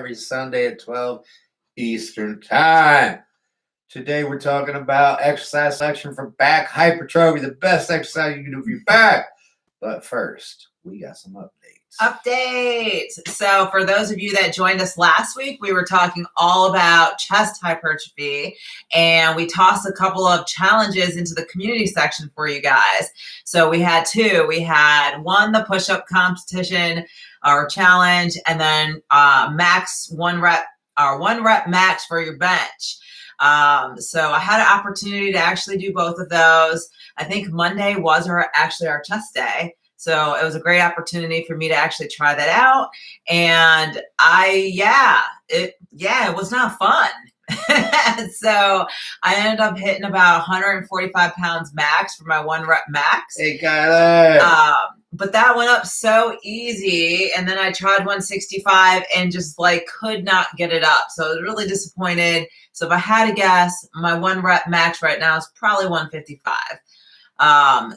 every Sunday at 12 Eastern Time. Today we're talking about exercise selection for back hypertrophy, the best exercise you can do for your back. But first, we got some updates. So for those of you that joined us last week, we were talking all about chest hypertrophy, and we tossed a couple of challenges into the community section for you guys. So we had two. We had one, the push-up competition or challenge, and then max one rep max for your bench. So I had an opportunity to actually do both of those. I think Monday was actually our chest day. So it was a great opportunity for me to actually try that out. And it was not fun. So I ended up hitting about 145 pounds max for my 1 rep max. Hey, Kyler. But that went up so easy. And then I tried 165 and just could not get it up. So I was really disappointed. So if I had to guess, my 1 rep max right now is probably 155.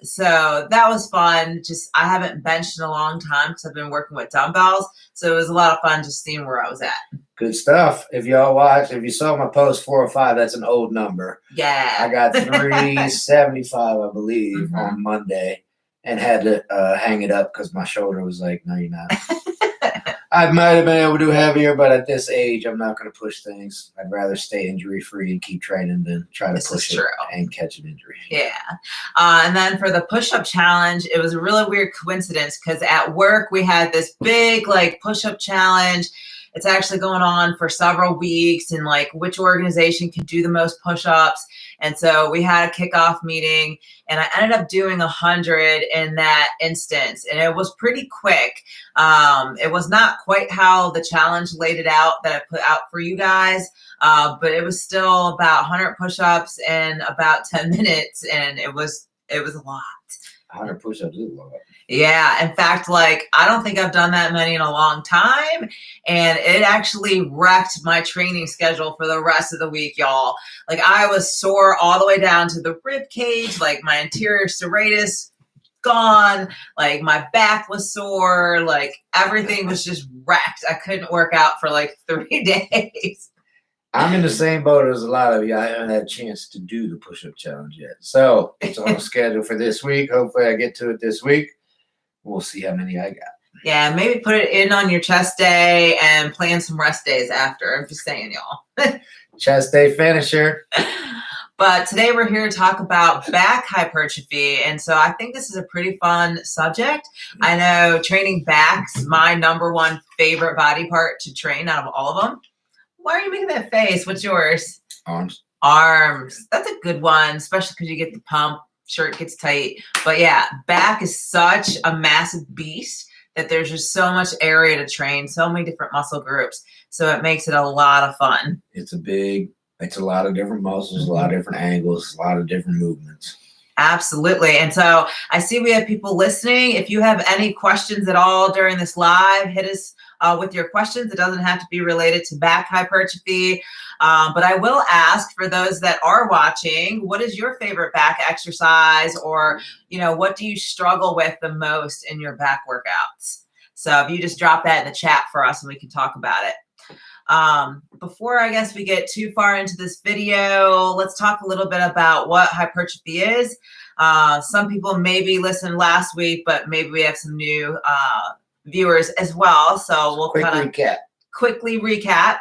So that was fun. Just, I haven't benched in a long time because I've been working with dumbbells. So it was a lot of fun just seeing where I was at. Good stuff. If you saw my post 405, that's an old number. Yeah. I got 375, I believe, on Monday and had to hang it up because my shoulder was like, no, you're not. I might have been able to do heavier, but at this age, I'm not going to push things. I'd rather stay injury-free and keep training than try to push it and catch an injury. Yeah. And then for the push-up challenge, it was a really weird coincidence because at work, we had this big push-up challenge. It's actually going on for several weeks and which organization can do the most push-ups. And so we had a kickoff meeting and I ended up doing 100 in that instance. And it was pretty quick. It was not quite how the challenge laid it out that I put out for you guys. But it was still about 100 push-ups in about 10 minutes. And it was a lot. 100 push-ups is a lot. Yeah. In fact, I don't think I've done that many in a long time. And it actually wrecked my training schedule for the rest of the week, y'all. I was sore all the way down to the rib cage, my anterior serratus gone, my back was sore, everything was just wrecked. I couldn't work out for 3 days. I'm in the same boat as a lot of you. I haven't had a chance to do the push-up challenge yet. So it's on the schedule for this week. Hopefully I get to it this week. We'll see how many I got. Yeah, maybe put it in on your chest day and plan some rest days after. I'm just saying, y'all. Chest day finisher. But today we're here to talk about back hypertrophy. And so I think this is a pretty fun subject. I know training back's my number one favorite body part to train out of all of them. Why are you making that face? What's yours? Arms. That's a good one, especially because you get the pump. Shirt gets tight. But yeah, back is such a massive beast that there's just so much area to train, so many different muscle groups. So it makes it a lot of fun. It's a lot of different muscles, a lot of different angles, a lot of different movements. Absolutely. And so I see we have people listening. If you have any questions at all during this live, hit us with your questions. It doesn't have to be related to back hypertrophy. But I will ask for those that are watching, what is your favorite back exercise? Or, what do you struggle with the most in your back workouts? So if you just drop that in the chat for us and we can talk about it. Before I guess we get too far into this video, let's talk a little bit about what hypertrophy is. Some people maybe listened last week, but maybe we have some new viewers as well. So we'll quickly recap.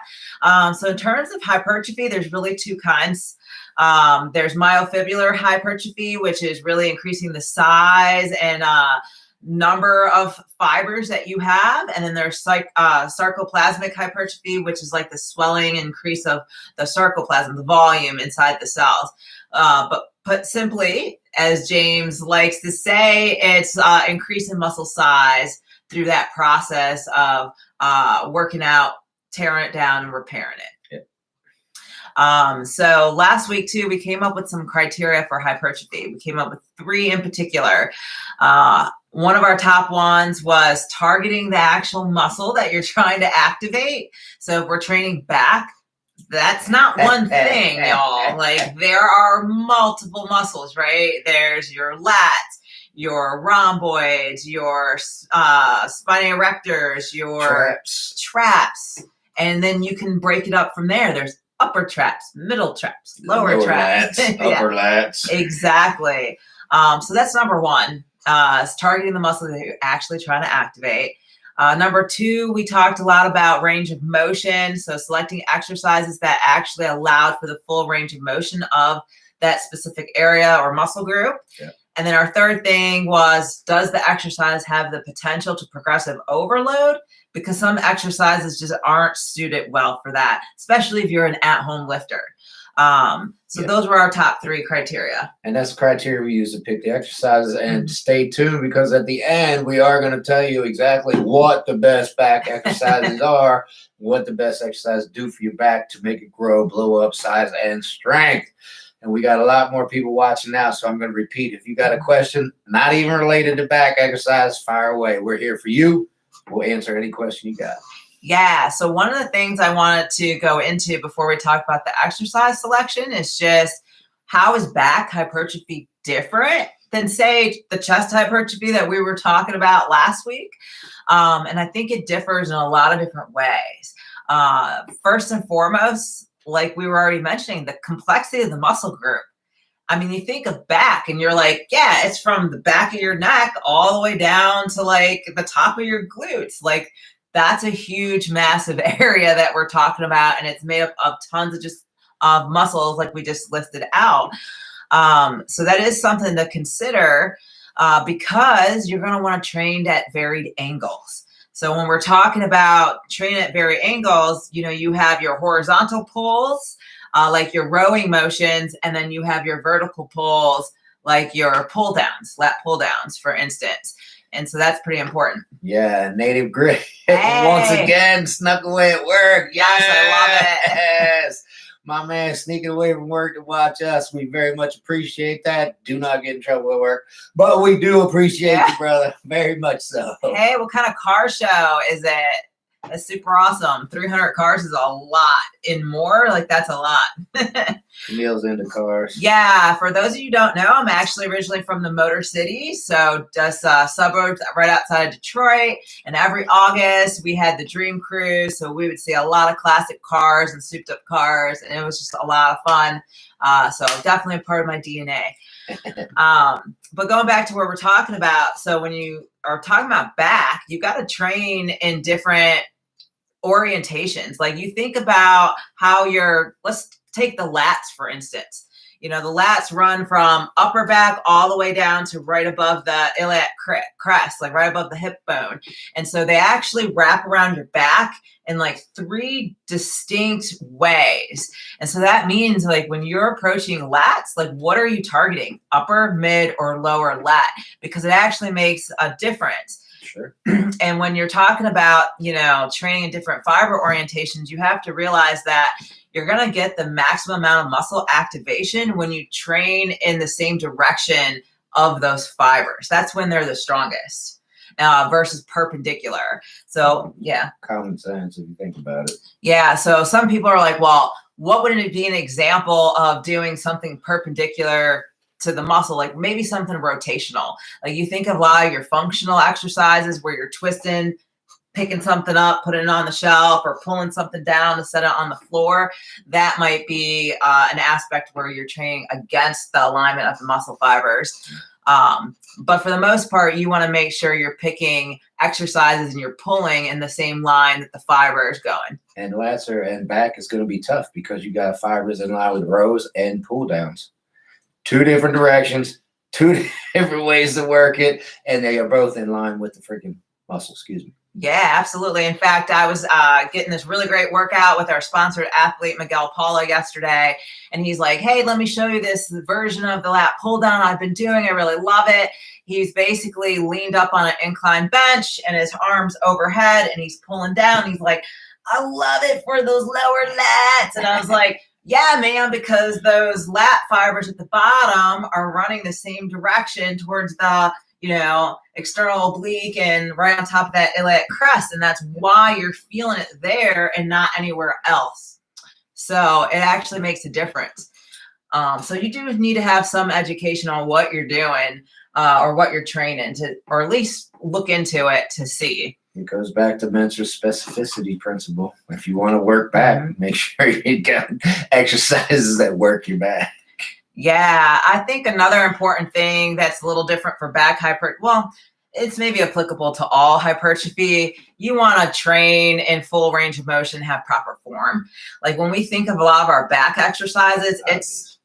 So in terms of hypertrophy, there's really two kinds. There's myofibrillar hypertrophy, which is really increasing the size and number of fibers that you have. And then there's sarcoplasmic hypertrophy, which is the swelling increase of the sarcoplasm, the volume inside the cells. But put simply, as James likes to say, it's increasing muscle size through that process of working out, tearing it down, and repairing it. So last week too, we came up with some criteria for hypertrophy. We came up with 3 in particular. One of our top ones was targeting the actual muscle that you're trying to activate. So if we're training back, that's not one thing, y'all. There are multiple muscles, right? There's your lats, your rhomboids, your spinae erectors, your traps. And then you can break it up from there. There's upper traps, middle traps, lower traps. Lats, upper lats. Exactly. So that's number one, is targeting the muscle that you're actually trying to activate. Number two, we talked a lot about range of motion. So selecting exercises that actually allowed for the full range of motion of that specific area or muscle group. Yeah. And then our third thing was, does the exercise have the potential to progressive overload? Because some exercises just aren't suited well for that, especially if you're an at-home lifter. So those were our top three criteria. And that's the criteria we use to pick the exercises. And stay tuned, because at the end, we are going to tell you exactly what the best back exercises are, what the best exercises do for your back to make it grow, blow up, size, and strength. And we got a lot more people watching now, so I'm going to repeat. If you got a question, not even related to back exercise, fire away. We're here for you. We'll answer any question you got. Yeah. So one of the things I wanted to go into before we talk about the exercise selection is just, how is back hypertrophy different than, say, the chest hypertrophy that we were talking about last week? And I think it differs in a lot of different ways. First and foremost, like we were already mentioning, the complexity of the muscle group. I mean, you think of back and you're like, yeah, it's from the back of your neck all the way down to like the top of your glutes. Like, that's a huge, massive area that we're talking about. And it's made up of tons of just muscles like we just listed out. So that is something to consider, because you're going to want to train at varied angles. So when we're talking about training at varied angles, you know, you have your horizontal pulls, like your rowing motions, and then you have your vertical pulls, like your pull downs, lat pull downs, for instance. And so that's pretty important. Yeah, native grit. Hey. Once again, snuck away at work. Yes, I love it. Yes. My man sneaking away from work to watch us. We very much appreciate that. Do not get in trouble at work. But we do appreciate you, brother. Very much so. Hey, what kind of car show is it? That's super awesome. 300 cars is a lot. And more, like, that's a lot. Camille's into cars. Yeah, for those of you who don't know, I'm actually originally from the Motor City, so just suburbs right outside of Detroit. And every August, we had the Dream Cruise, so we would see a lot of classic cars and souped up cars, and it was just a lot of fun. So definitely a part of my DNA. But going back to where we're talking about, so when you are talking about back, you got to train in different orientations. Like, you think about how let's take the lats, for instance. You know, the lats run from upper back all the way down to right above the iliac crest, like right above the hip bone. And so they actually wrap around your back in like 3 distinct ways. And so that means, like, when you're approaching lats, like, what are you targeting? Upper, mid, or lower lat? Because it actually makes a difference. Sure. And when you're talking about, you know, training in different fiber orientations, you have to realize that you're going to get the maximum amount of muscle activation when you train in the same direction of those fibers. That's when they're the strongest, versus perpendicular. So, yeah. Common sense, if you think about it. Yeah. So some people are like, well, what would it be an example of doing something perpendicular to the muscle? Like, maybe something rotational. Like, you think of a lot of your functional exercises where you're twisting, picking something up, putting it on the shelf, or pulling something down to set it on the floor. That might be an aspect where you're training against the alignment of the muscle fibers. But for the most part, you want to make sure you're picking exercises and you're pulling in the same line that the fiber is going. And lats and back is going to be tough because you got fibers in line with rows and pull downs. 2 different directions, 2 different ways to work it, and they are both in line with the freaking muscle. Excuse me. Yeah, absolutely. In fact, I was getting this really great workout with our sponsored athlete, Miguel Paula, yesterday. And he's like, hey, let me show you this version of the lat pull down I've been doing. I really love it. He's basically leaned up on an incline bench and his arms overhead, and he's pulling down. He's like, I love it for those lower lats. And I was like, yeah, man, because those lat fibers at the bottom are running the same direction towards the, you know, external oblique and right on top of that iliac crest. And that's why you're feeling it there and not anywhere else. So it actually makes a difference. So you do need to have some education on what you're doing or what you're training to, or at least look into it to see. It goes back to Mentor's specificity principle. If you want to work back, make sure you got exercises that work your back. Yeah, I think another important thing that's a little different for back well, it's maybe applicable to all hypertrophy. You want to train in full range of motion, have proper form. Like when we think of a lot of our back exercises,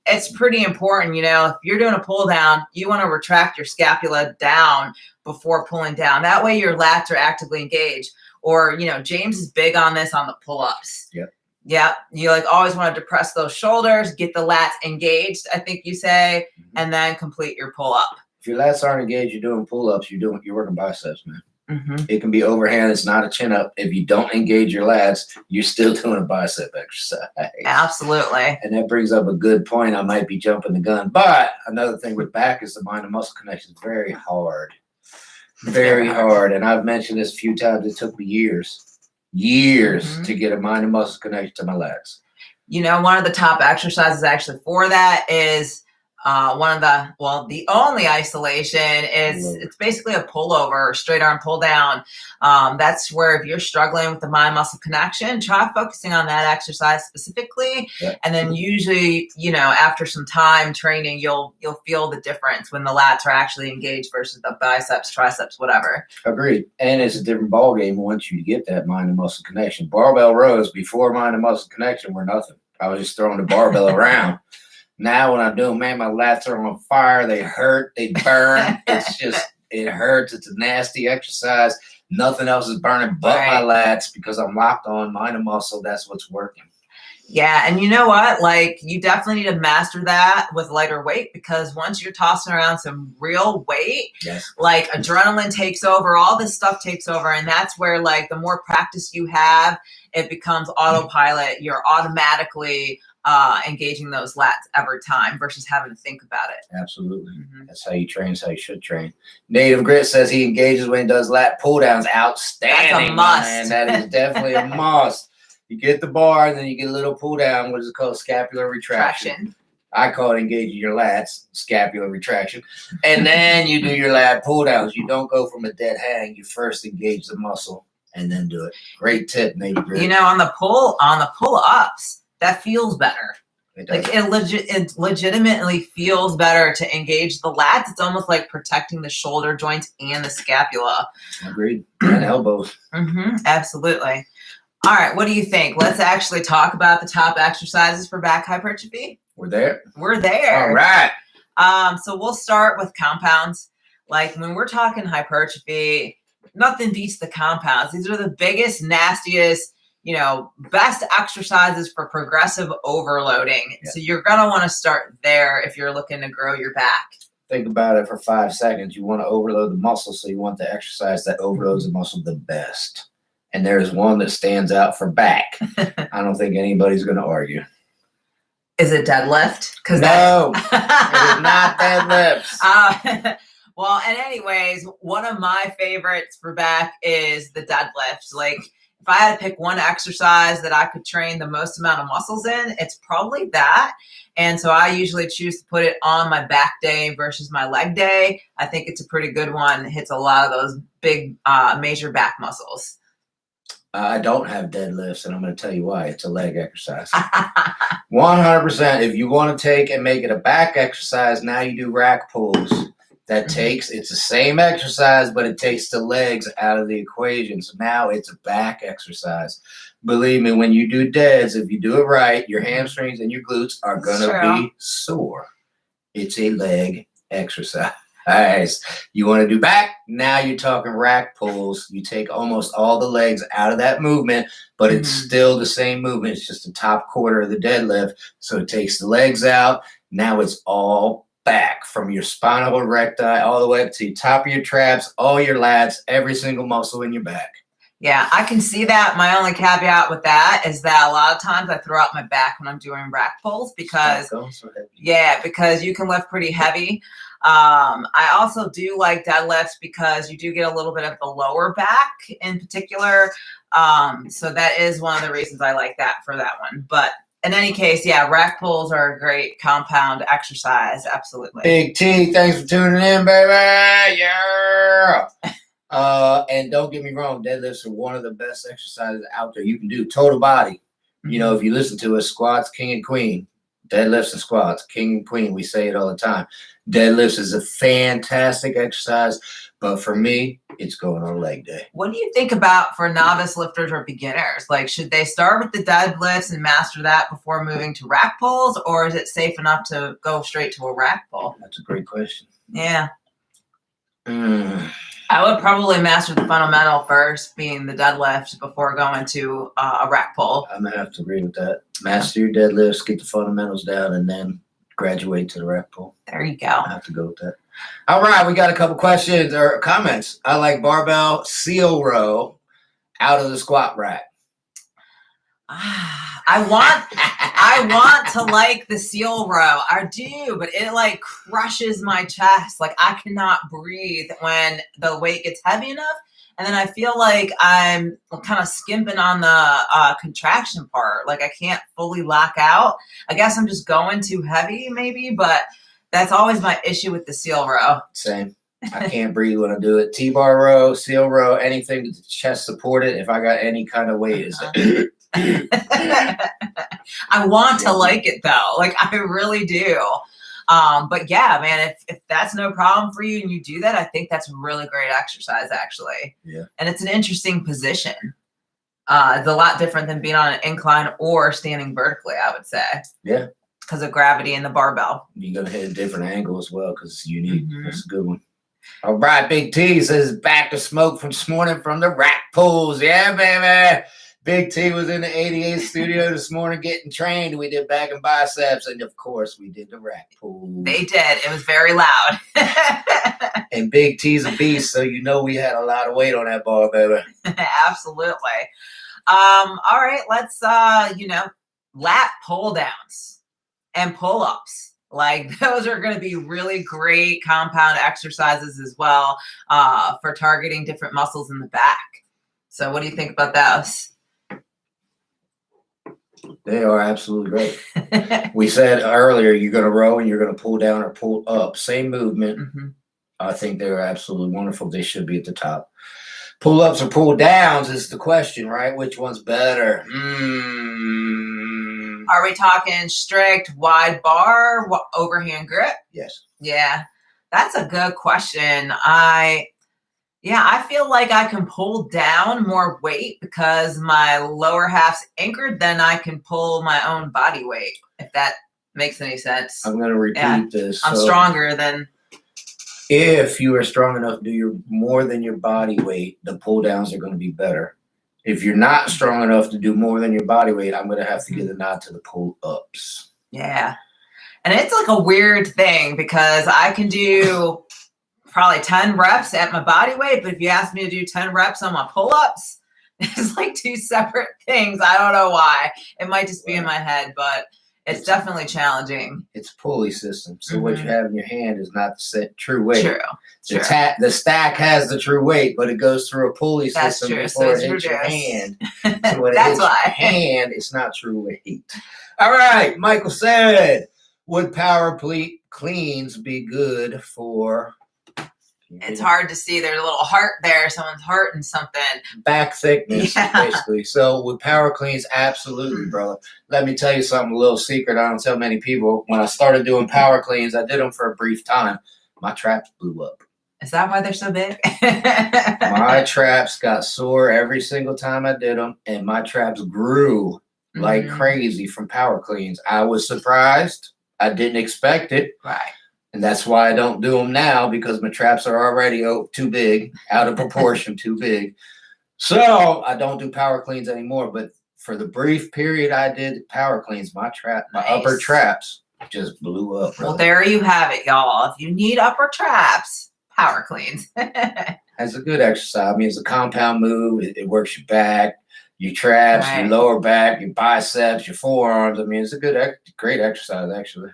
it's pretty important. You know, if you're doing a pull down, you want to retract your scapula down before pulling down. That way your lats are actively engaged. Or, you know, James is big on this on the pull-ups. Yep. Yeah, you like always want to depress those shoulders, get the lats engaged, I think you say, and then complete your pull-up. If your lats aren't engaged, you're doing pull-ups, you're working biceps, man. It can be overhand. It's not a chin-up. If you don't engage your lats, you're still doing a bicep exercise. Absolutely. And that brings up a good point. I might be jumping the gun. But another thing with back is the mind and muscle connection is very hard. Very hard. And I've mentioned this a few times. It took me years to get a mind and muscle connection to my lats. You know, one of the top exercises actually for that is the only isolation is it's basically a pullover or straight arm pull down. That's where if you're struggling with the mind muscle connection, try focusing on that exercise specifically. Yep. And then usually, you know, after some time training, you'll feel the difference when the lats are actually engaged versus the biceps, triceps, whatever. Agreed. And it's a different ball game once you get that mind and muscle connection. Barbell rows before mind and muscle connection were nothing. I was just throwing the barbell around. Now when I'm doing, man, my lats are on fire. They hurt. They burn. It hurts. It's a nasty exercise. Nothing else is burning but my lats because I'm locked on mind and muscle. That's what's working. Yeah. And you know what? Like you definitely need to master that with lighter weight because once you're tossing around some real weight, like adrenaline takes over, all this stuff takes over. And that's where like the more practice you have, it becomes autopilot. You're automatically engaging those lats every time versus having to think about it. Absolutely. That's how you train. That's how you should train. Native Grit says he engages when he does lat pull downs. Outstanding. That's a must. Man. That is definitely a must. You get the bar and then you get a little pull down, what is it called? Scapular retraction. I call it engaging your lats, scapular retraction. And then you do your lat pull downs. You don't go from a dead hang. You first engage the muscle and then do it. Great tip, Native Grit. You know, on the pull-ups, that feels better. It legitimately feels better to engage the lats. It's almost like protecting the shoulder joints and the scapula. Agreed. And elbows. Absolutely. All right. What do you think? Let's actually talk about the top exercises for back hypertrophy. We're there. All right. So we'll start with compounds. Like when we're talking hypertrophy, nothing beats the compounds. These are the biggest, nastiest, you know, best exercises for progressive overloading. So you're going to want to start there if you're looking to grow your back. Think about it for 5 seconds. You want to overload the muscle, so you want the exercise that overloads the muscle the best. And there's one that stands out for back. I don't think anybody's going to argue. Is it deadlift? No, it is not deadlifts. Well, and anyways, one of my favorites for back is the deadlift. Like, if I had to pick one exercise that I could train the most amount of muscles in, it's probably that. And so I usually choose to put it on my back day versus my leg day. I think it's a pretty good one. It hits a lot of those big major back muscles. I don't have deadlifts, and I'm going to tell you why. It's a leg exercise. 100%. If you want to take and make it a back exercise, now you do rack pulls. It's the same exercise, but it takes the legs out of the equation. So now it's a back exercise. Believe me, when you do deads, if you do it right, your hamstrings and your glutes are going to be sore. It's a leg exercise. You want to do back? Now you're talking rack pulls. You take almost all the legs out of that movement, but it's still the same movement. It's just the top quarter of the deadlift. So it takes the legs out. Now it's all back from your spinal erecti all the way up to the top of your traps, all your lats, every single muscle in your back. Yeah, I can see that. My only caveat with that is that a lot of times I throw out my back when I'm doing rack pulls because you can lift pretty heavy. I also do like deadlifts because you do get a little bit of the lower back in particular. So that is one of the reasons I like that for that one. But in any case, rack pulls are a great compound exercise. Absolutely. Big T, thanks for tuning in, baby. Yeah. And don't get me wrong, deadlifts are one of the best exercises out there you can do. Total body. You know, if you listen to us, squats, king and queen, deadlifts and squats, king and queen. We say it all the time. Deadlifts is a fantastic exercise, but for me, it's going on leg day. What do you think about for novice lifters or beginners? Like, should they start with the deadlifts and master that before moving to rack pulls, or is it safe enough to go straight to a rack pull? That's a great question. Yeah. I would probably master the fundamental first, being the deadlift, before going to a rack pull. I'm gonna have to agree with that. Master your deadlifts, get the fundamentals down, and then graduate to the rack pull. There you go. I have to go with that. All right, we got a couple questions or comments. I like barbell seal row out of the squat rack. I want to like the seal row. I do, but it like crushes my chest. Like I cannot breathe when the weight gets heavy enough. And then I feel like I'm kind of skimping on the contraction part. Like I can't fully lock out. I guess I'm just going too heavy maybe, but that's always my issue with the seal row. Same. I can't breathe when I do it. T-bar row, seal row, anything with the chest supported. If I got any kind of weight, it's I want to like it though. Like I really do. But yeah, man, if that's no problem for you and you do that, I think that's a really great exercise actually. Yeah. And it's an interesting position. It's a lot different than being on an incline or standing vertically, I would say. Yeah. Because of gravity in the barbell. You're going to hit a different angle as well because it's unique. That's a good one. All right, Big T says back to smoke from this morning from the rack pulls. Yeah, baby. Big T was in the 88 studio this morning getting trained. We did back and biceps, and of course, we did the rack pulls. They did. It was very loud. And Big T's a beast, so you know we had a lot of weight on that bar, baby. Absolutely. All right, let's lat pull downs and pull ups. Like those are going to be really great compound exercises as well for targeting different muscles in the back. So what do you think about those? They are absolutely great. We said earlier, you're going to row and you're going to pull down or pull up. Same movement. I think they're absolutely wonderful. They should be at the top. Pull ups or pull downs is the question, right? Which one's better? Are we talking strict wide bar, overhand grip? Yes. Yeah, that's a good question. I feel like I can pull down more weight because my lower half's anchored than I can pull my own body weight, if that makes any sense. I'm going to repeat this. I'm stronger than... If you are strong enough to do more than your body weight, the pull downs are going to be better. If you're not strong enough to do more than your body weight, I'm going to have to give a nod to the pull ups. Yeah. And it's like a weird thing because I can do probably 10 reps at my body weight, but if you ask me to do 10 reps on my pull ups, it's like two separate things. I don't know why. It might just be in my head, but it's definitely challenging. It's a pulley system. So what you have in your hand is not the true weight. True. The stack has the true weight, but it goes through a pulley system before it hits your hand. So when it hits your hand, it's not true weight. All right. Michael said, would power cleans be good for... It's hard to see. There's a little heart there. Someone's heart and something. Back thickness, basically. So with power cleans, absolutely, brother. Let me tell you something, a little secret I don't tell many people. When I started doing power cleans, I did them for a brief time. My traps blew up. Is that why they're so big? My traps got sore every single time I did them, and my traps grew like crazy from power cleans. I was surprised. I didn't expect it. Right. And that's why I don't do them now, because my traps are already too big, out of proportion, too big. So I don't do power cleans anymore. But for the brief period I did power cleans, my upper traps just blew up. Well, there you have it, y'all. If you need upper traps, power cleans. That's a good exercise. I mean, it's a compound move. It works your back, your traps, your lower back, your biceps, your forearms. I mean, it's a great exercise, actually.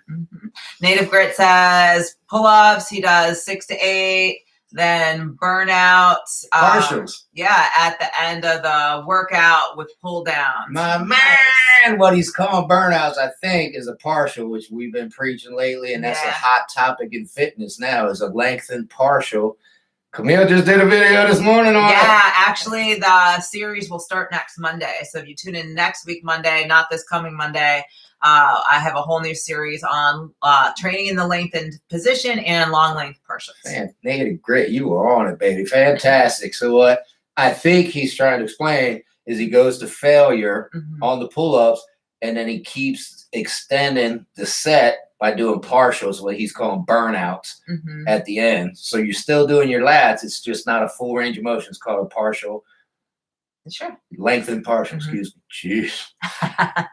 Native Grit says pull-ups. He does 6 to 8. Then burnouts. Partials. At the end of the workout with pull downs. My man, what he's calling burnouts, I think, is a partial, which we've been preaching lately, and that's a hot topic in fitness now, is a lengthened partial. Camille just did a video this morning on it. Yeah, actually, the series will start next Monday. So if you tune in next week Monday, not this coming Monday, I have a whole new series on training in the lengthened position and long length partials. Man, Native Grit, you were on it, baby. Fantastic. So what I think he's trying to explain is he goes to failure on the pull-ups, and then he keeps extending the set by doing partials, what he's calling burnouts at the end. So you're still doing your lats. It's just not a full range of motion. It's called a partial. Sure. Lengthened partial, excuse me. Jeez.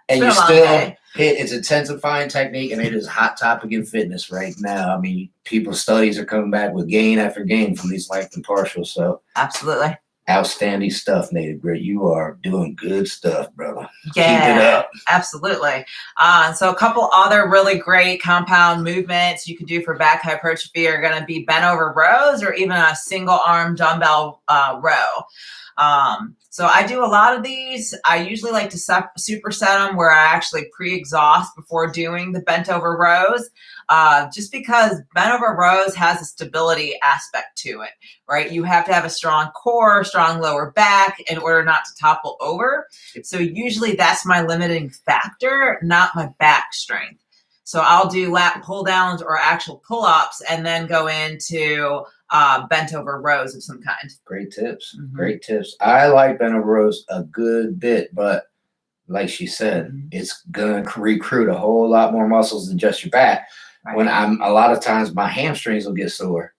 And you still hit, it's intensifying technique, and it is a hot topic in fitness right now. I mean, people's studies are coming back with gain after gain from these lengthened partials. So absolutely. Outstanding stuff, Native Grit. You are doing good stuff, brother. Yeah, keep it up. Absolutely. So a couple other really great compound movements you can do for back hypertrophy are going to be bent over rows or even a single arm dumbbell row. So I do a lot of these. I usually like to superset them where I actually pre-exhaust before doing the bent over rows, just because bent over rows has a stability aspect to it, right? You have to have a strong core, strong lower back in order not to topple over. So usually that's my limiting factor, not my back strength. So I'll do lat pull downs or actual pull-ups and then go into bent over rows of some kind. Great tips. Great tips. I like bent over rows a good bit, but like she said, it's gonna recruit a whole lot more muscles than just your back. Right. When a lot of times my hamstrings will get sore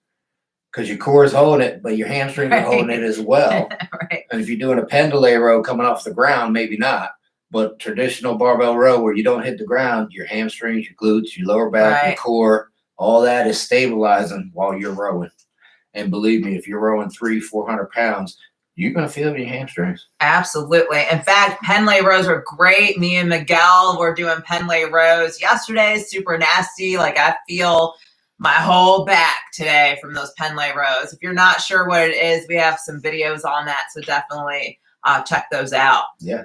because your core is holding it, but your hamstrings are holding it as well. Right. And if you're doing a pendulum row coming off the ground, maybe not. But traditional barbell row where you don't hit the ground, your hamstrings, your glutes, your lower back, your core, all that is stabilizing while you're rowing. And believe me, if you're rowing 300-400 pounds, you're going to feel your hamstrings. Absolutely. In fact, pen lay rows are great. Me and Miguel were doing pen lay rows yesterday. Super nasty. Like I feel my whole back today from those pen lay rows. If you're not sure what it is, we have some videos on that. So definitely check those out. Yeah.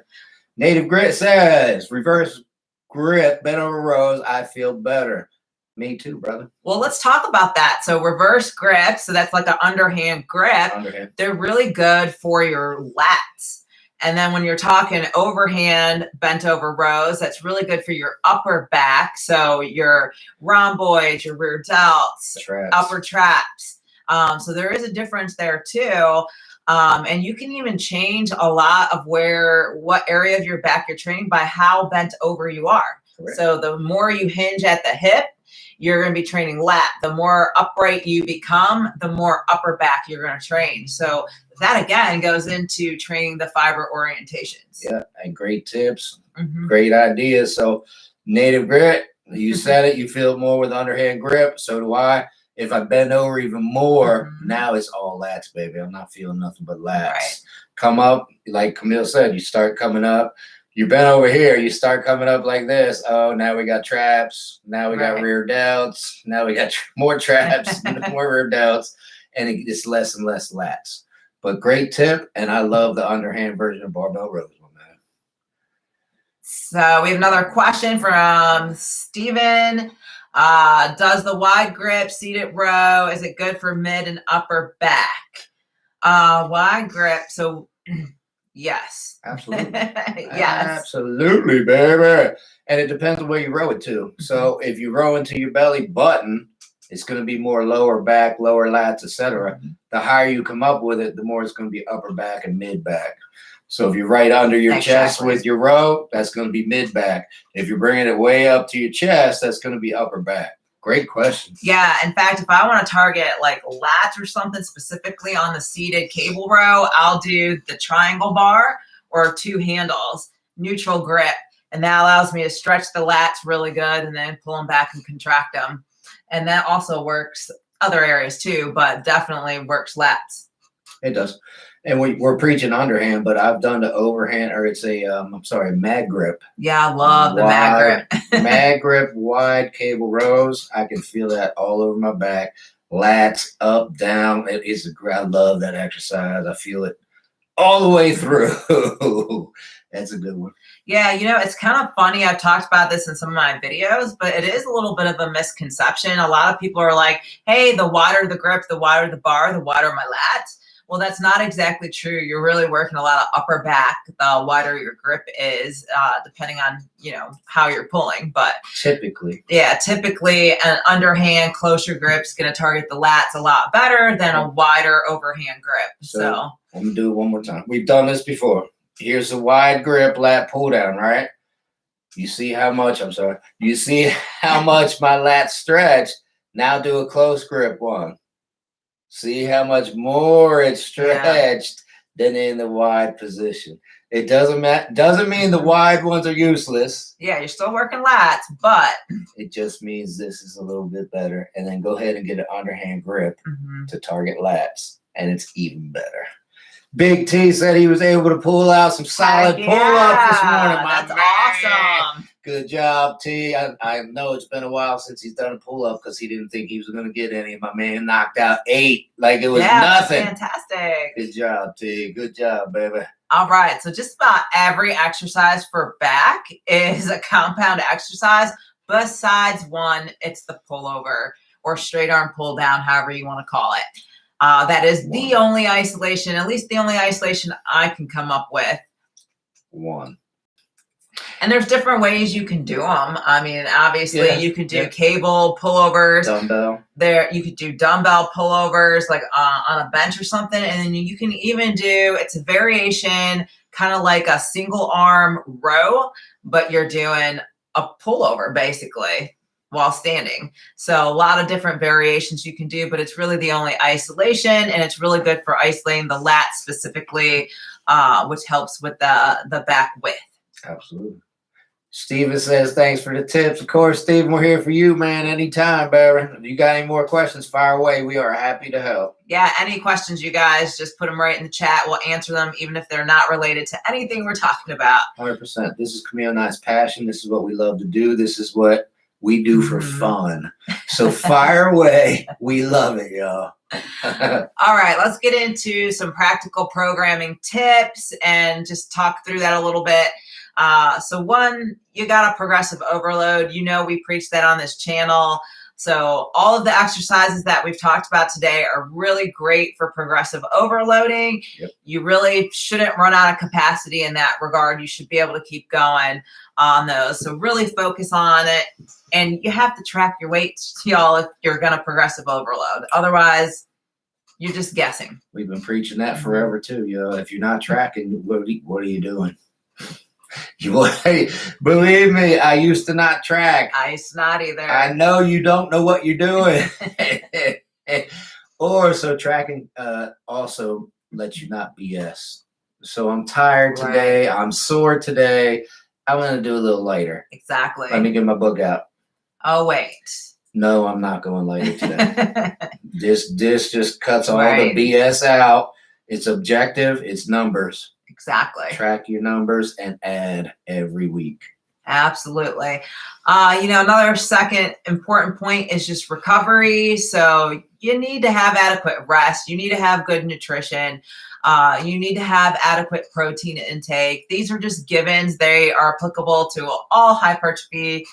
Native Grit says, reverse grip, bent over rows, I feel better. Me too, brother. Well, let's talk about that. So reverse grip, so that's like an underhand grip. They're really good for your lats. And then when you're talking overhand bent over rows, that's really good for your upper back. So your rhomboids, your rear delts, upper traps. So there is a difference there too. And you can even change a lot of what area of your back you're training by how bent over you are. Correct. So the more you hinge at the hip, you're going to be training lat. The more upright you become, the more upper back you're going to train. So that again goes into training the fiber orientations. Yeah, and great tips, great ideas. So Native Grit, you said it, you feel more with underhand grip. So do I. If I bend over even more, now it's all lats, baby. I'm not feeling nothing but lats. Right. Come up, like Camille said, you start coming up. You bend over here, you start coming up like this. Oh, now we got traps. Now we got rear delts. Now we got more traps, more rear delts, and it's less and less lats. But great tip, and I love the underhand version of barbell rows, my man. So we have another question from Steven. Does the wide grip seated row, is it good for mid and upper back? Wide grip, so yes. Absolutely. Yes. Absolutely, baby. And it depends on where you row it to. So if you row into your belly button, it's going to be more lower back, lower lats, etc. The higher you come up with it, the more it's going to be upper back and mid back. So if you're right under your chest with your row, that's going to be mid back. If you're bringing it way up to your chest, that's going to be upper back. Great question. Yeah. In fact, if I want to target like lats or something specifically on the seated cable row, I'll do the triangle bar or 2 handles, neutral grip. And that allows me to stretch the lats really good and then pull them back and contract them. And that also works other areas too, but definitely works lats. It does. And we're preaching underhand, but I've done the overhand, or it's a, mag grip. Yeah, I love the mag grip. Mag grip, wide cable rows. I can feel that all over my back. Lats up, down. I love that exercise. I feel it all the way through. That's a good one. Yeah, it's kind of funny. I've talked about this in some of my videos, but it is a little bit of a misconception. A lot of people are like, hey, the wider the grip, the wider the bar, the wider my lats. Well, that's not exactly true. You're really working a lot of upper back the wider your grip is, depending on, how you're pulling. But typically an underhand closer grip is going to target the lats a lot better than a wider overhand grip. So I'm going to do it one more time. We've done this before. Here's a wide grip lat pull down, right? You see how much my lats stretch. Now do a close grip one. See how much more it's stretched than in the wide position. It doesn't mean the wide ones are useless. Yeah, you're still working lats, but it just means this is a little bit better. And then go ahead and get an underhand grip to target lats, and it's even better. Big T said he was able to pull out some solid pull-ups this morning. That's awesome. Good job, T. I know it's been a while since he's done a pull-up because he didn't think he was going to get any. My man knocked out 8 like it was nothing. Fantastic. Good job, T. Good job, baby. All right. So just about every exercise for back is a compound exercise. Besides one, it's the pullover or straight arm pull down, however you want to call it. That is the only isolation, at least the only isolation I can come up with. One. And there's different ways you can do them. I mean, obviously you could do cable pullovers. Dumbbell. You could do dumbbell pullovers like on a bench or something. And then you can even do, it's a variation, kind of like a single arm row, but you're doing a pullover basically while standing. So a lot of different variations you can do, but it's really the only isolation, and it's really good for isolating the lats specifically, which helps with the back width. Absolutely. Steven says, thanks for the tips. Of course, Steven, we're here for you, man. Anytime, baby. If you got any more questions, fire away. We are happy to help. Yeah, any questions, you guys, just put them right in the chat. We'll answer them, even if they're not related to anything we're talking about. 100%. This is Camille and I's passion. This is what we love to do. This is what we do for fun. So fire away. We love it, y'all. All right, let's get into some practical programming tips and just talk through that a little bit. So one, you got a progressive overload. We preach that on this channel. So all of the exercises that we've talked about today are really great for progressive overloading. Yep. You really shouldn't run out of capacity in that regard. You should be able to keep going on those. So really focus on it. And you have to track your weights, y'all, if you're going to progressive overload. Otherwise, you're just guessing. We've been preaching that forever too. If you're not tracking, what are you doing? Believe me, I used to not track. I used to not either. I know you don't know what you're doing. So tracking also lets you not BS. So I'm tired today. Right. I'm sore today. I'm going to do a little lighter. Exactly. Let me get my book out. Oh, wait. No, I'm not going lighter today. This just cuts all the BS out. It's objective. It's numbers. Exactly. Track your numbers and add every week. Absolutely. Another second important point is just recovery. So you need to have adequate rest. You need to have good nutrition. You need to have adequate protein intake. These are just givens. They are applicable to all hypertrophy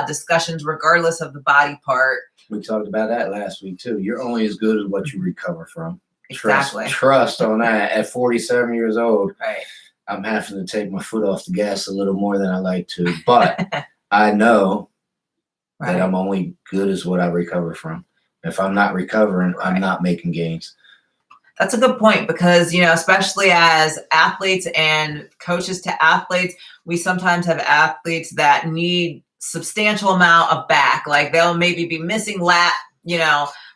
discussions, regardless of the body part. We talked about that last week too. You're only as good as what you recover from. Exactly. Trust on that. At 47 years old, right. I'm having to take my foot off the gas a little more than I like to. But I know that I'm only good as what I recover from. If I'm not recovering, I'm not making gains. That's a good point because, especially as athletes and coaches to athletes, we sometimes have athletes that need substantial amount of back. Like they'll maybe be missing lat,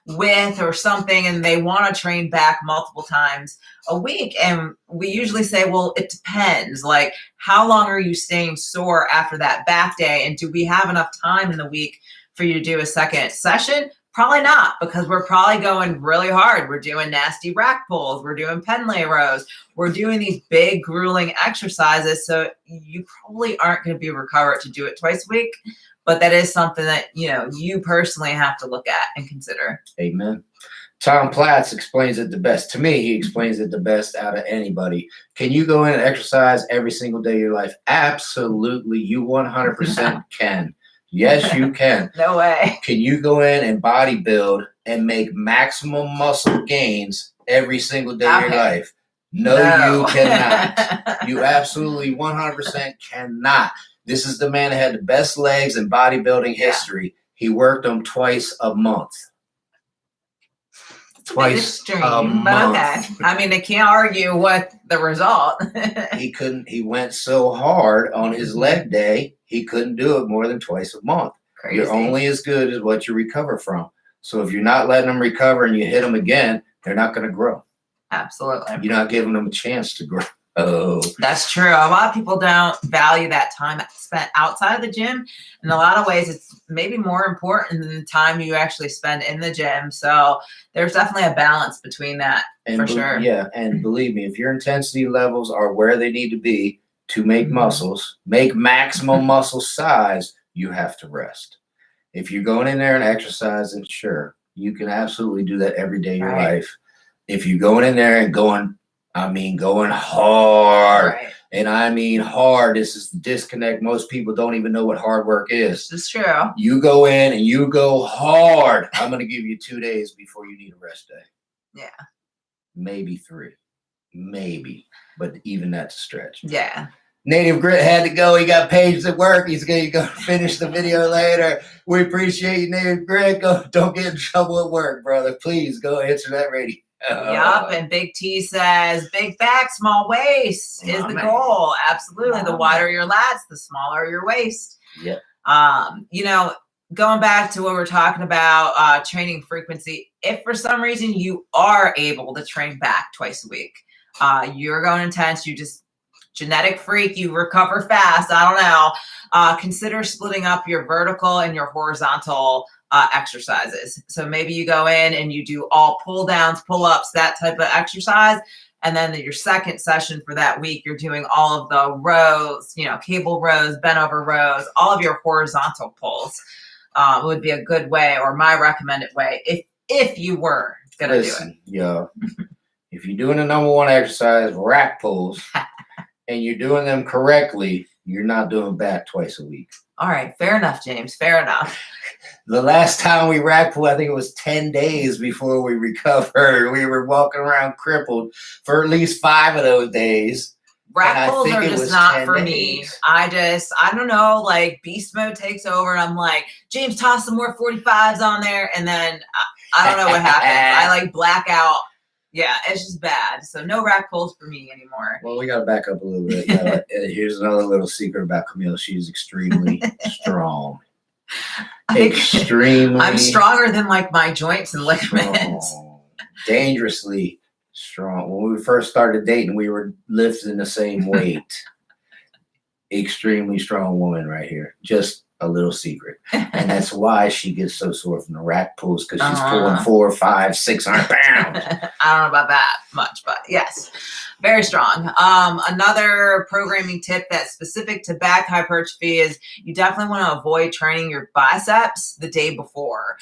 width or something, and they want to train back multiple times a week. And we usually say, well, it depends. Like, how long are you staying sore after that back day? And do we have enough time in the week for you to do a second session? Probably not, because we're probably going really hard. We're doing nasty rack pulls. We're doing pen lay rows. We're doing these big, grueling exercises. So you probably aren't going to be recovered to do it twice a week. But that is something that, you personally have to look at and consider. Amen. Tom Platz explains it the best. To me, he explains it the best out of anybody. Can you go in and exercise every single day of your life? Absolutely. You 100% can. Yes, you can. No way. Can you go in and bodybuild and make maximum muscle gains every single day of your life? No, you cannot. You absolutely 100% cannot. This is the man that had the best legs in bodybuilding history. He worked them twice a month. Twice a month. But okay. I mean, they can't argue with the result. He couldn't. He went so hard on his leg day, he couldn't do it more than twice a month. Crazy. You're only as good as what you recover from. So if you're not letting them recover and you hit them again, they're not going to grow. Absolutely. You're not giving them a chance to grow. Oh, that's true. A lot of people don't value that time spent outside of the gym. In a lot of ways, it's maybe more important than the time you actually spend in the gym. So there's definitely a balance between that, for sure. Yeah, and believe me, if your intensity levels are where they need to be to make muscles, make maximum muscle size, you have to rest. If you're going in there and exercising, sure, you can absolutely do that every day of your life. If you're going in there and going hard. Right. And I mean hard. This is the disconnect. Most people don't even know what hard work is. This is true. You go in and you go hard. I'm going to give you 2 days before you need a rest day. Yeah. Maybe 3. Maybe. But even that's a stretch. Yeah. Native Grit had to go. He got paged at work. He's going to go finish the video later. We appreciate you, Native Grit. Don't get in trouble at work, brother. Please go answer that radio. Yup, and Big T says, big back, small waist is the goal. Absolutely. The wider your lats, the smaller your waist. Yep. You know, going back to what we're talking about, training frequency, if for some reason you are able to train back twice a week, you're going intense, you just genetic freak, you recover fast, I don't know, consider splitting up your vertical and your horizontal exercises. So maybe you go in and you do all pull downs, pull ups, that type of exercise. And then your second session for that week, you're doing all of the rows, you know, cable rows, bent over rows, all of your horizontal pulls would be a good way, or my recommended way, if you were going to do it. Yo, if you're doing the number one exercise, rack pulls, and you're doing them correctly, you're not doing back twice a week. All right. Fair enough, James. Fair enough. The last time we rack pulled, I think it was 10 days before we recovered. We were walking around crippled for at least 5 of those days. Rack pulls are just not for me. I don't know, like beast mode takes over and I'm like, James, toss some more 45s on there. And then I don't know what happens. I like black out. Yeah, it's just bad. So no rack pulls for me anymore. Well, we got to back up a little bit. Here's another little secret about Camille. She's extremely strong. Extremely. I'm stronger than like my joints and ligaments. Dangerously strong. When we first started dating, we were lifting the same weight. Extremely strong woman right here. Just a little secret. And that's why she gets so sore from the rack pulls, because she's pulling 400, 500, 600 pounds. I don't know about that much, but yes, very strong. Another programming tip that's specific to back hypertrophy is you definitely want to avoid training your biceps the day before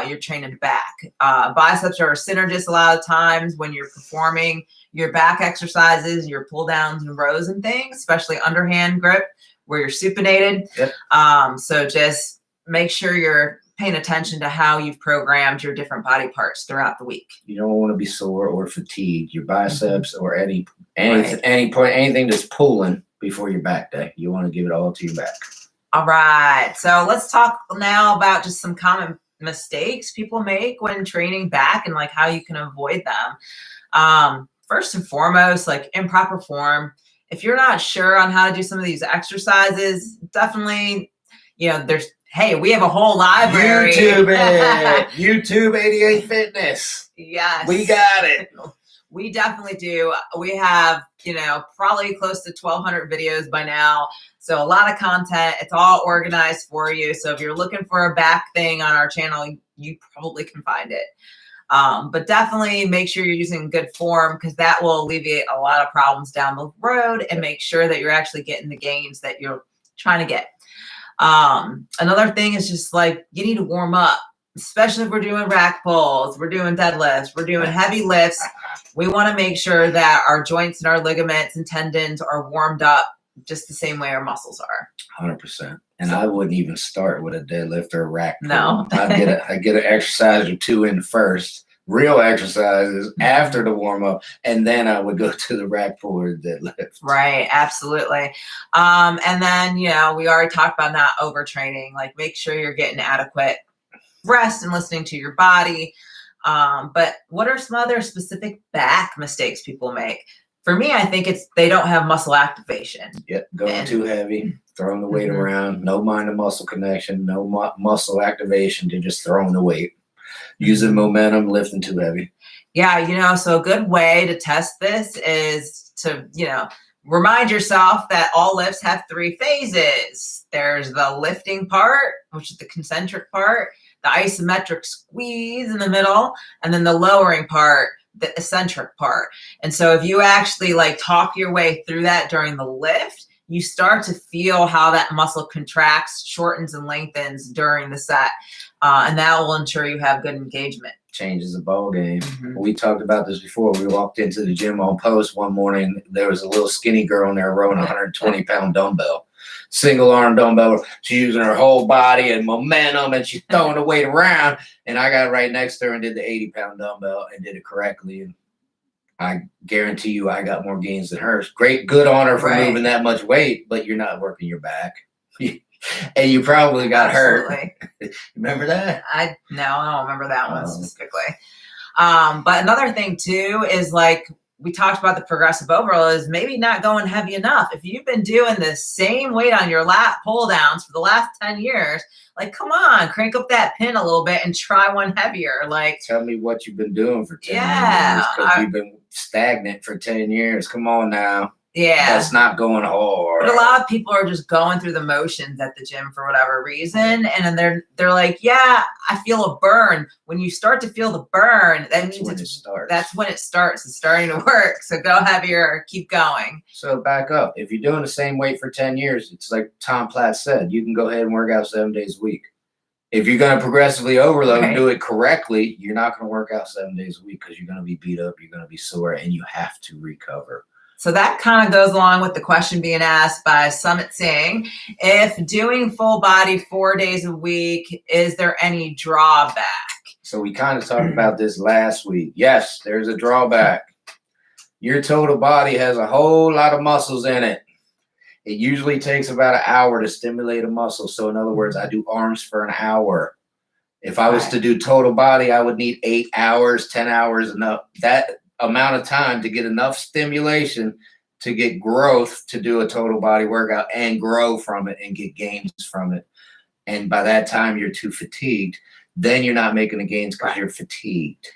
you're training back. Biceps are synergists a lot of times when you're performing your back exercises, your pull downs and rows and things, especially underhand grip, where you're supinated. Yep. So just make sure you're paying attention to how you've programmed your different body parts throughout the week. You don't want to be sore or fatigued. Your biceps or anything that's pulling before your back day. You want to give it all to your back. All right. So let's talk now about just some common mistakes people make when training back and like how you can avoid them. First and foremost, like improper form. If you're not sure on how to do some of these exercises, definitely, we have a whole library. YouTube 88 Fitness. Yes. We got it. We definitely do. We have, probably close to 1,200 videos by now. So a lot of content. It's all organized for you. So if you're looking for a back thing on our channel, you probably can find it. But definitely make sure you're using good form, because that will alleviate a lot of problems down the road and make sure that you're actually getting the gains that you're trying to get. Another thing is just like you need to warm up especially if we're doing rack pulls, we're doing deadlifts, we're doing heavy lifts, we want to make sure that our joints and our ligaments and tendons are warmed up just the same way our muscles are. 100%. And I wouldn't even start with a deadlift or a rack pull. No. I get an exercise or two in first, real exercises after the warm up, and then I would go to the rack pull or the deadlift. Right, absolutely. And then, we already talked about not overtraining. Like, make sure you're getting adequate rest and listening to your body. But what are some other specific back mistakes people make? For me, I think it's they don't have muscle activation. Yep, going too heavy, throwing the weight around, no mind to muscle connection, no muscle activation. They're just throwing the weight, using momentum, lifting too heavy. Yeah, so a good way to test this is to, remind yourself that all lifts have 3 phases. There's the lifting part, which is the concentric part, the isometric squeeze in the middle, and then the lowering part, the eccentric part. And so if you actually talk your way through that during the lift, you start to feel how that muscle contracts, shortens, and lengthens during the set. And that will ensure you have good engagement. Changes the ball game. We talked about this before. We walked into the gym on post one morning. There was a little skinny girl in there rowing a 120-pound dumbbell. Single arm dumbbell. She's using her whole body and momentum, and she's throwing the weight around. And I got right next to her and did the 80-pound dumbbell and did it correctly. And I guarantee you I got more gains than hers. Good on her for moving that much weight, but you're not working your back. And you probably got hurt. Remember that? No, I don't remember that one specifically. But another thing too is we talked about the progressive overload is maybe not going heavy enough. If you've been doing the same weight on your lat pull downs for the last 10 years, come on, crank up that pin a little bit and try one heavier. Tell me what you've been doing for 10 years, because you've been stagnant for 10 years. Come on now. Yeah. That's not going hard. But a lot of people are just going through the motions at the gym for whatever reason. And then they're like, yeah, I feel a burn. When you start to feel the burn, that means when it starts. That's when it starts. It's starting to work. So go heavier, keep going. So back up. If you're doing the same weight for 10 years, it's like Tom Platt said, you can go ahead and work out 7 days a week. If you're going to progressively overload and do it correctly, you're not going to work out 7 days a week because you're going to be beat up, you're going to be sore, and you have to recover. So that kind of goes along with the question being asked by Summit saying, if doing full body 4 days a week, is there any drawback? So we kind of talked about this last week. Yes, there's a drawback. Your total body has a whole lot of muscles in it. It usually takes about an hour to stimulate a muscle. So in other words, I do arms for an hour. If I was to do total body, I would need 8 hours, 10 hours, enough. That amount of time to get enough stimulation to get growth to do a total body workout and grow from it and get gains from it. And by that time, you're too fatigued. Then you're not making the gains because you're fatigued.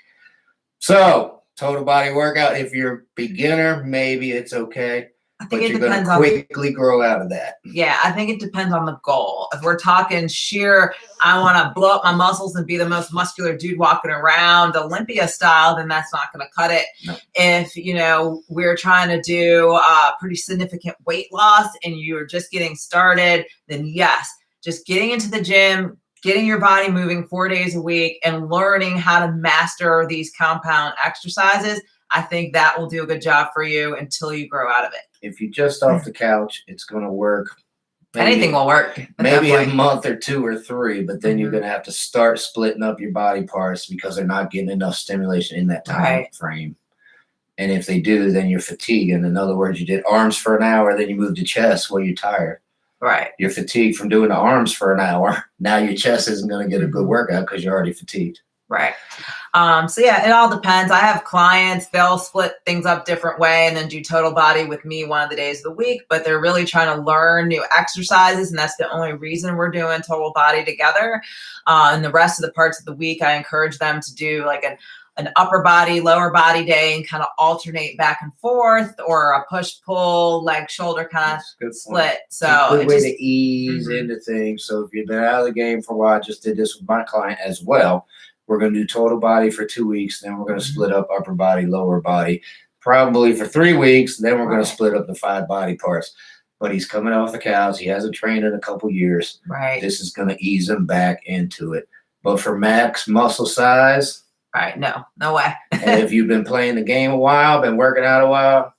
So total body workout, if you're a beginner, maybe it's okay. I think but you're going to quickly grow out of that. Yeah, I think it depends on the goal. If we're talking sheer, I want to blow up my muscles and be the most muscular dude walking around, Olympia style, then that's not going to cut it. No. If, we're trying to do pretty significant weight loss and you're just getting started, then yes, just getting into the gym, getting your body moving 4 days a week and learning how to master these compound exercises, I think that will do a good job for you until you grow out of it. If you're just off the couch, it's going to work. Anything will work. Maybe a month or 2 or 3, but then you're going to have to start splitting up your body parts because they're not getting enough stimulation in that time frame. And if they do, then you're fatiguing. In other words, you did arms for an hour, then you moved to chest. Well, you're tired. Right. You're fatigued from doing the arms for an hour. Now your chest isn't going to get a good workout because you're already fatigued. Right. So yeah, it all depends. I have clients, they'll split things up different way and then do total body with me one of the days of the week, but they're really trying to learn new exercises. And that's the only reason we're doing total body together. And the rest of the parts of the week, I encourage them to do like an upper body, lower body day and kind of alternate back and forth, or a push, pull, leg, shoulder kind of split. So it's a good way to ease into things. So if you've been out of the game for a while, I just did this with my client as well. We're going to do total body for 2 weeks. Then we're going to split up upper body, lower body, probably for 3 weeks. Then we're going to split up the 5 body parts. But he's coming off the couch. He hasn't trained in a couple years. Right. This is going to ease him back into it. But for max muscle size, right? No way. and if you've been playing the game a while, been working out a while,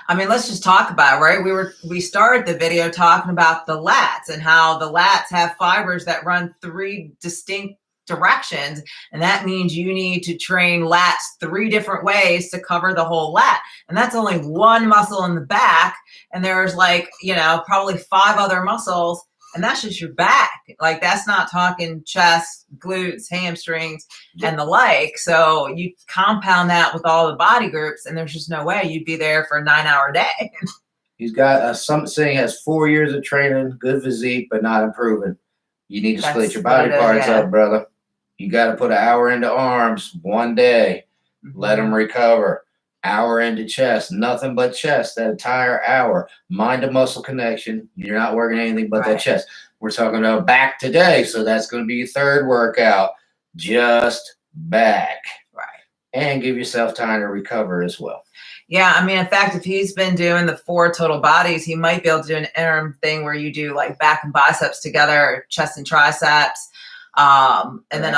I mean, let's just talk about it, right? We started the video talking about the lats and how the lats have fibers that run 3 distinct directions, and that means you need to train lats 3 different ways to cover the whole lat, and that's only one muscle in the back, and there's like, you know, probably 5 other muscles, and that's just your back. Like, that's not talking chest, glutes, hamstrings, and the like. So you compound that with all the body groups, and there's just no way you'd be there for a 9-hour day. he's got saying has 4 years of training, good physique, but not improving. You need to split your body parts up, brother. You got to put an hour into arms one day, let them recover. Hour into chest, nothing but chest that entire hour. Mind to muscle connection. You're not working anything but that chest. We're talking about back today, so that's going to be your 3rd workout. Just back. Right. And give yourself time to recover as well. Yeah, I mean, in fact, if he's been doing the 4 total bodies, he might be able to do an interim thing where you do like back and biceps together, chest and triceps, and then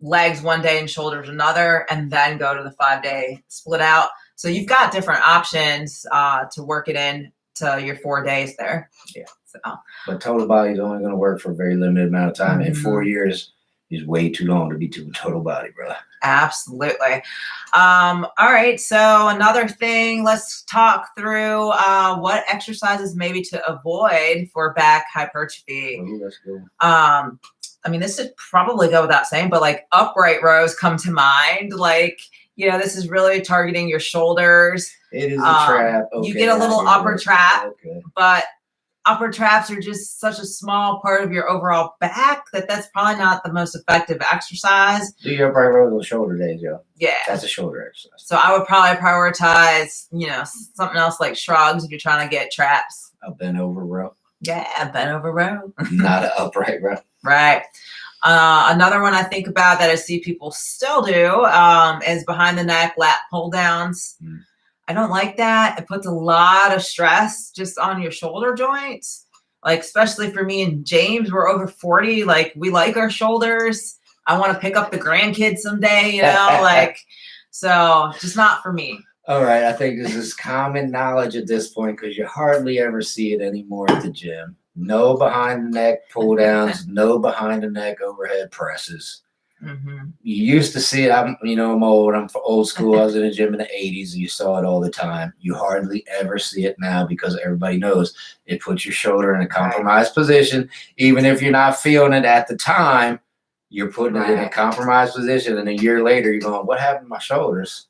legs one day and shoulders another, and then go to the 5-day split out. So you've got different options to work it in to your 4 days there. Yeah. So, but total body is only going to work for a very limited amount of time. And 4 years is way too long to be doing total body, brother. Absolutely. All right. So another thing, let's talk through what exercises maybe to avoid for back hypertrophy. Oh, that's good. I mean, this should probably go without saying, but like upright rows come to mind. Like, you know, this is really targeting your shoulders. It is a trap. Okay, you get a little upper trap, but upper traps are just such a small part of your overall back that's probably not the most effective exercise. Do your upright rows on shoulder days, yo. Yeah. That's a shoulder exercise. So I would probably prioritize, you know, something else like shrugs if you're trying to get traps. A bent over row. Yeah, bent over row. Not an upright row. Right. Another one I think about that I see people still do is behind the neck lat pull downs. I don't like that. It puts a lot of stress just on your shoulder joints. Like, especially for me and James, we're over 40. Like, we like our shoulders. I want to pick up the grandkids someday, you know, like, so just not for me. All right. I think this is common knowledge at this point because you hardly ever see it anymore at the gym. No behind the neck pull downs, no behind the neck overhead presses. You used to see it. I'm old. I'm old school. I was in the gym in the 80s and you saw it all the time. You hardly ever see it now because everybody knows it puts your shoulder in a compromised position. Even if you're not feeling it at the time, you're putting it in a compromised position. And a year later, you're going, what happened to my shoulders?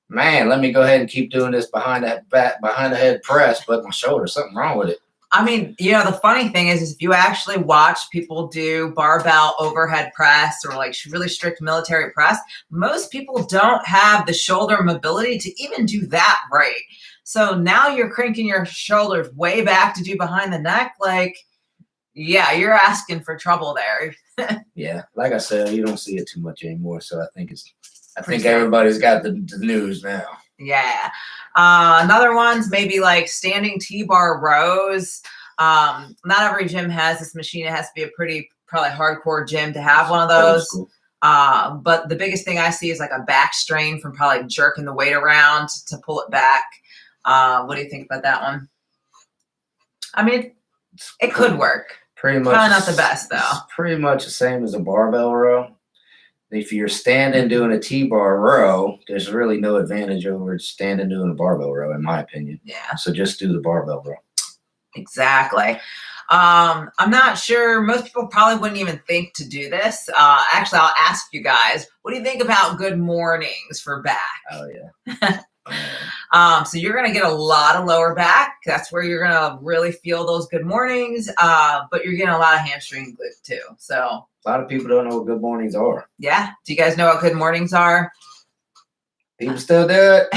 Man, let me go ahead and keep doing this behind the head press, but my shoulder, something wrong with it. I mean, you know, the funny thing is if you actually watch people do barbell overhead press or like really strict military press, most people don't have the shoulder mobility to even do that right. So now you're cranking your shoulders way back to do behind the neck. Like, yeah, you're asking for trouble there. Yeah, like I said, you don't see it too much anymore. So I think everybody's got the news now. Yeah. Another one's maybe like standing T-bar rows. Not every gym has this machine. It has to be a probably hardcore gym to have one of those. But the biggest thing I see is like a back strain from probably jerking the weight around to pull it back. What do you think about that one? I mean, it could work. Pretty much. Probably not the best though. It's pretty much the same as a barbell row. If you're standing doing a T-bar row, there's really no advantage over standing doing a barbell row, in my opinion. Yeah. So just do the barbell row. Exactly. I'm not sure. Most people probably wouldn't even think to do this. Actually, I'll ask you guys, what do you think about good mornings for back? Oh, yeah. So you're going to get a lot of lower back. That's where you're going to really feel those good mornings. But you're getting a lot of hamstring and glute too. So a lot of people don't know what good mornings are. Yeah. Do you guys know what good mornings are? People still do it.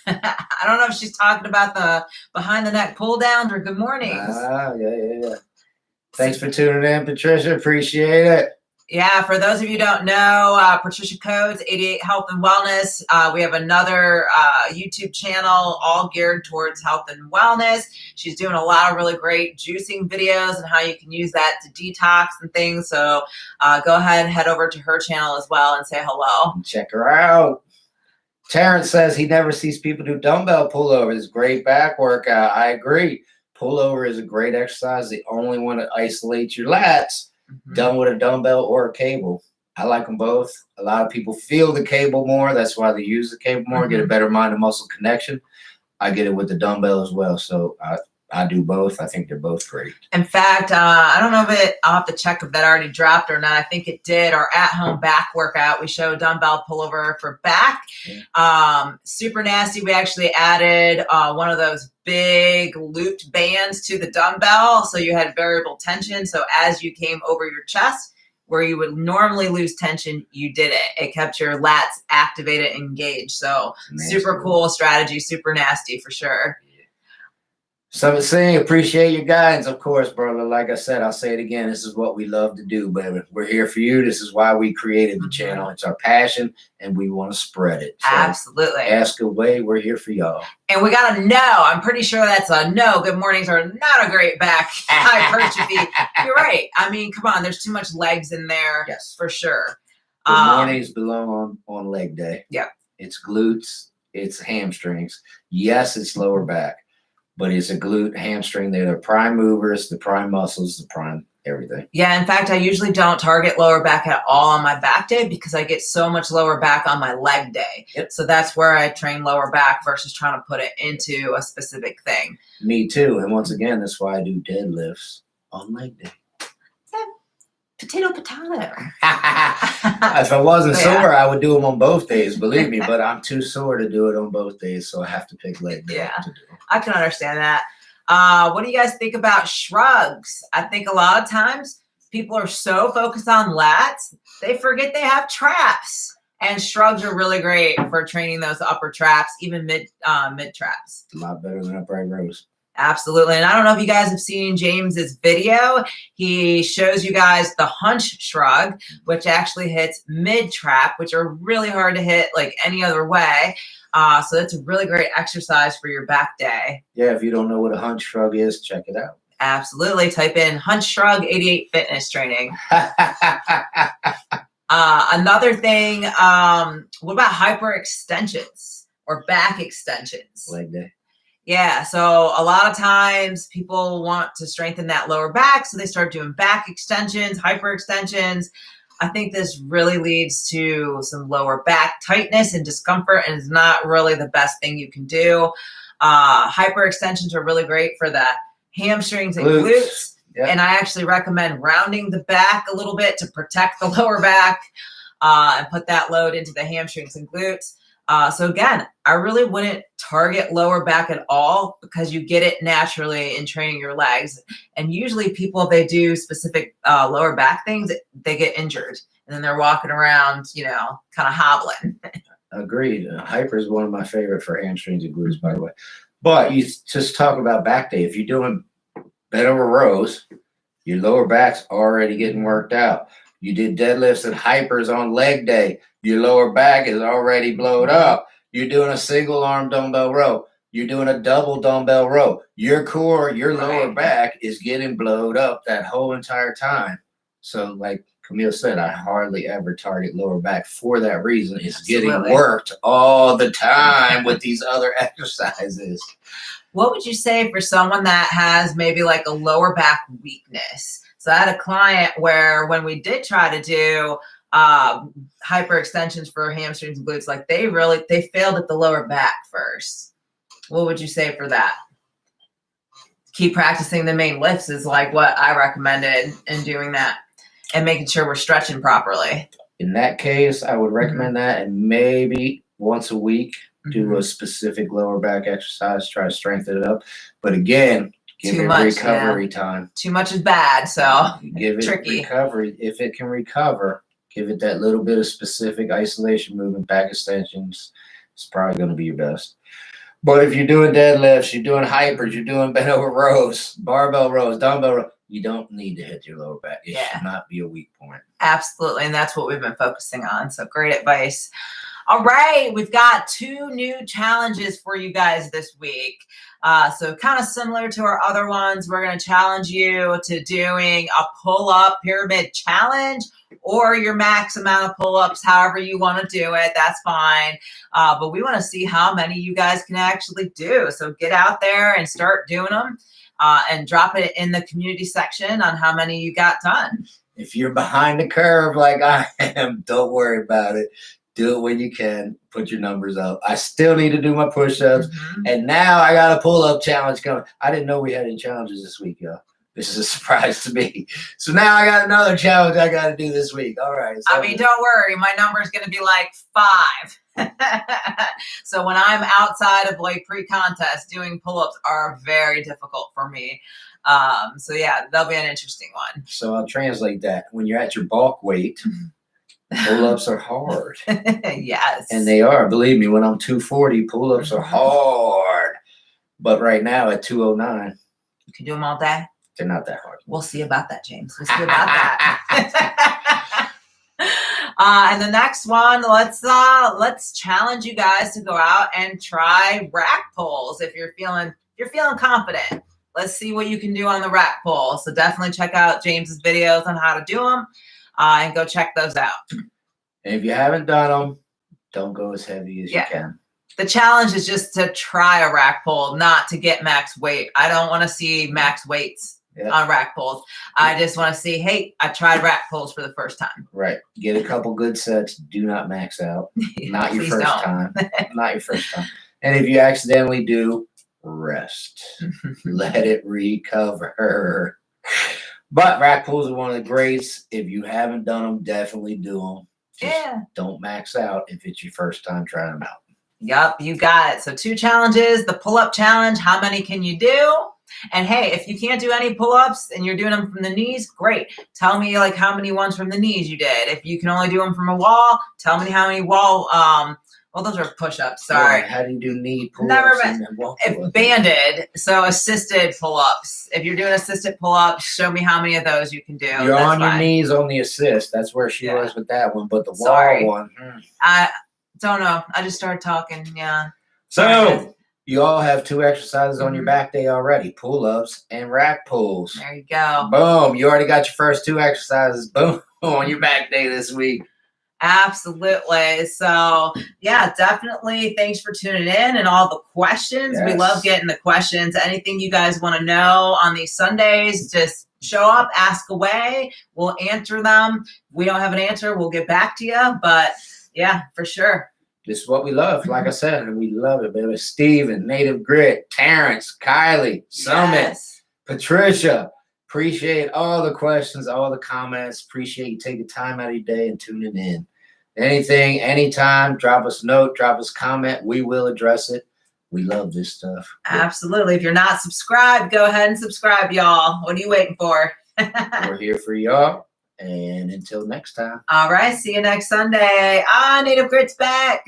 I don't know if she's talking about the behind the neck pull downs or good mornings. Yeah. Thanks for tuning in, Patricia. Appreciate it. Yeah, for those of you who don't know, Patricia Coates, 88 Health and Wellness. We have another YouTube channel all geared towards health and wellness. She's doing a lot of really great juicing videos and how you can use that to detox and things. So go ahead and head over to her channel as well and say hello. Check her out. Terrence says he never sees people do dumbbell pullovers. It's great back workout. I agree. Pullover is a great exercise. The only one that isolates your lats. Done with a dumbbell or a cable. I like them both. A lot of people feel the cable more. That's why they use the cable more, get a better mind and muscle connection. I get it with the dumbbell as well. So I do both. I think they're both great. In fact, I don't know if I'll have to check if that already dropped or not. I think it did. Our at-home back workout, we show dumbbell pullover for back. Yeah. Super nasty. We actually added one of those big looped bands to the dumbbell. So you had variable tension. So as you came over your chest, where you would normally lose tension, you did it. It kept your lats activated and engaged. So super cool strategy, super nasty for sure. Summit saying, appreciate your guidance, of course, brother. Like I said, I'll say it again. This is what we love to do, baby. We're here for you. This is why we created the channel. It's our passion, and we want to spread it. So absolutely. Ask away. We're here for y'all. And we got a no. I'm pretty sure that's a no. Good mornings are not a great back hypertrophy. You're right. I mean, come on. There's too much legs in there. Yes, for sure. Good mornings belong on leg day. Yeah. It's glutes. It's hamstrings. Yes, it's lower back. But it's a glute, hamstring. They're the prime movers, the prime muscles, the prime everything. Yeah, in fact, I usually don't target lower back at all on my back day because I get so much lower back on my leg day. Yep. So that's where I train lower back versus trying to put it into a specific thing. Me too. And once again, that's why I do deadlifts on leg day. Potato. If I wasn't sore, I would do them on both days, believe me. But I'm too sore to do it on both days, so I have to pick leg day to do. I can understand that. What do you guys think about shrugs? I think a lot of times people are so focused on lats, they forget they have traps. And shrugs are really great for training those upper traps, even mid traps. A lot better than upright rows. Absolutely. And I don't know if you guys have seen James's video. He shows you guys the hunch shrug, which actually hits mid trap, which are really hard to hit like any other way. So that's a really great exercise for your back day. Yeah, if you don't know what a hunch shrug is, check it out. Absolutely. Type in hunch shrug 88 fitness training. Another thing, what about hyperextensions or back extensions? Leg day. Yeah, so a lot of times people want to strengthen that lower back, so they start doing back extensions, hyperextensions. I think this really leads to some lower back tightness and discomfort, and is not really the best thing you can do. Hyperextensions are really great for the hamstrings and glutes. Yep. And I actually recommend rounding the back a little bit to protect the lower back and put that load into the hamstrings and glutes. So again, I really wouldn't target lower back at all because you get it naturally in training your legs. And usually people, if they do specific lower back things, they get injured. And then they're walking around, you know, kind of hobbling. Agreed. Hyper is one of my favorite for hamstrings and glutes, by the way. But you just talk about back day. If you're doing bent over rows, your lower back's already getting worked out. You did deadlifts and hypers on leg day. Your lower back is already blowed up. You're doing a single arm dumbbell row. You're doing a double dumbbell row. Your core, your lower back is getting blowed up that whole entire time. So like Camille said, I hardly ever target lower back for that reason. It's getting worked all the time with these other exercises. What would you say for someone that has maybe like a lower back weakness? So I had a client where when we did try to do hyperextensions for hamstrings and glutes, like they failed at the lower back first. What would you say for that? Keep practicing the main lifts is like what I recommended in doing that and making sure we're stretching properly. In that case, I would recommend that, and maybe once a week do a specific lower back exercise, try to strengthen it up. But again, give it recovery time. Too much is bad, so give it tricky. Recovery. If it can recover, give it that little bit of specific isolation movement, back extensions. It's probably going to be your best. But if you're doing deadlifts, you're doing hypers, you're doing bent over rows, barbell rows, dumbbell rows, You don't need to hit your lower back. It should not be a weak point. Absolutely. And that's what we've been focusing on. So great advice. All right. We've got 2 new challenges for you guys this week. So kind of similar to our other ones, we're going to challenge you to doing a pull-up pyramid challenge or your max amount of pull-ups, however you want to do it. That's fine. But we want to see how many you guys can actually do. So get out there and start doing them. And drop it in the community section on how many you got done. If you're behind the curve like I am, don't worry about it. Do it when you can. Put your numbers up. I still need to do my push-ups. And now I got a pull-up challenge coming. I didn't know we had any challenges this week, y'all. This is a surprise to me. So now I got another challenge I got to do this week. All right. So I mean, don't worry. My number is going to be like 5. So when I'm outside of like pre-contest, doing pull-ups are very difficult for me. So yeah, that'll be an interesting one. So I'll translate that. When you're at your bulk weight, pull-ups are hard. Yes. And they are. Believe me, when I'm 240, pull-ups are hard. But right now at 209. You can do them all day. They're not that hard. We'll see about that, James. We'll see about that. And the next one, let's challenge you guys to go out and try rack pulls. If you're feeling confident, let's see what you can do on the rack pull. So definitely check out James's videos on how to do them, and go check those out. And if you haven't done them, don't go as heavy as you can. The challenge is just to try a rack pull, not to get max weight. I don't want to see max weights on rack pulls. I just want to see, hey, I tried rack pulls for the first time. Right. Get a couple good sets. Do not max out. Not your first time. Not your first time. And if you accidentally do, rest. Let it recover. But rack pulls are one of the greats. If you haven't done them, definitely do them. Just don't max out if it's your first time trying them out. Yep, you got it. So 2 challenges, the pull-up challenge, how many can you do? And hey, if you can't do any pull-ups and you're doing them from the knees, great. Tell me like how many ones from the knees you did. If you can only do them from a wall, tell me how many wall, well, those are push-ups, sorry. How do you do knee pull-ups? Never been. If banded, so assisted pull-ups. If you're doing assisted pull-ups, show me how many of those you can do. You're on your knees on the assist. That's where she was with that one. But the wall one. I don't know. I just started talking. Yeah. So you all have 2 exercises on your back day already. Pull-ups and rack pulls. There you go. Boom. You already got your first 2 exercises. Boom. On your back day this week. Absolutely. So yeah, definitely. Thanks for tuning in and all the questions. We love getting the questions. Anything you guys want to know on these Sundays, just show up, ask away. We'll answer them. If we don't have an answer, we'll get back to you. But yeah, for sure. This is what we love. Like I said, and we love it, baby. Steven, Native Grit, Terrence, Kylie, Summit, Patricia. Appreciate all the questions, all the comments. Appreciate you taking time out of your day and tuning in. Anything, anytime, drop us a note, drop us a comment. We will address it. We love this stuff. Absolutely. If you're not subscribed, go ahead and subscribe, y'all. What are you waiting for? We're here for y'all. And until next time. All right. See you next Sunday. Native Grit's back.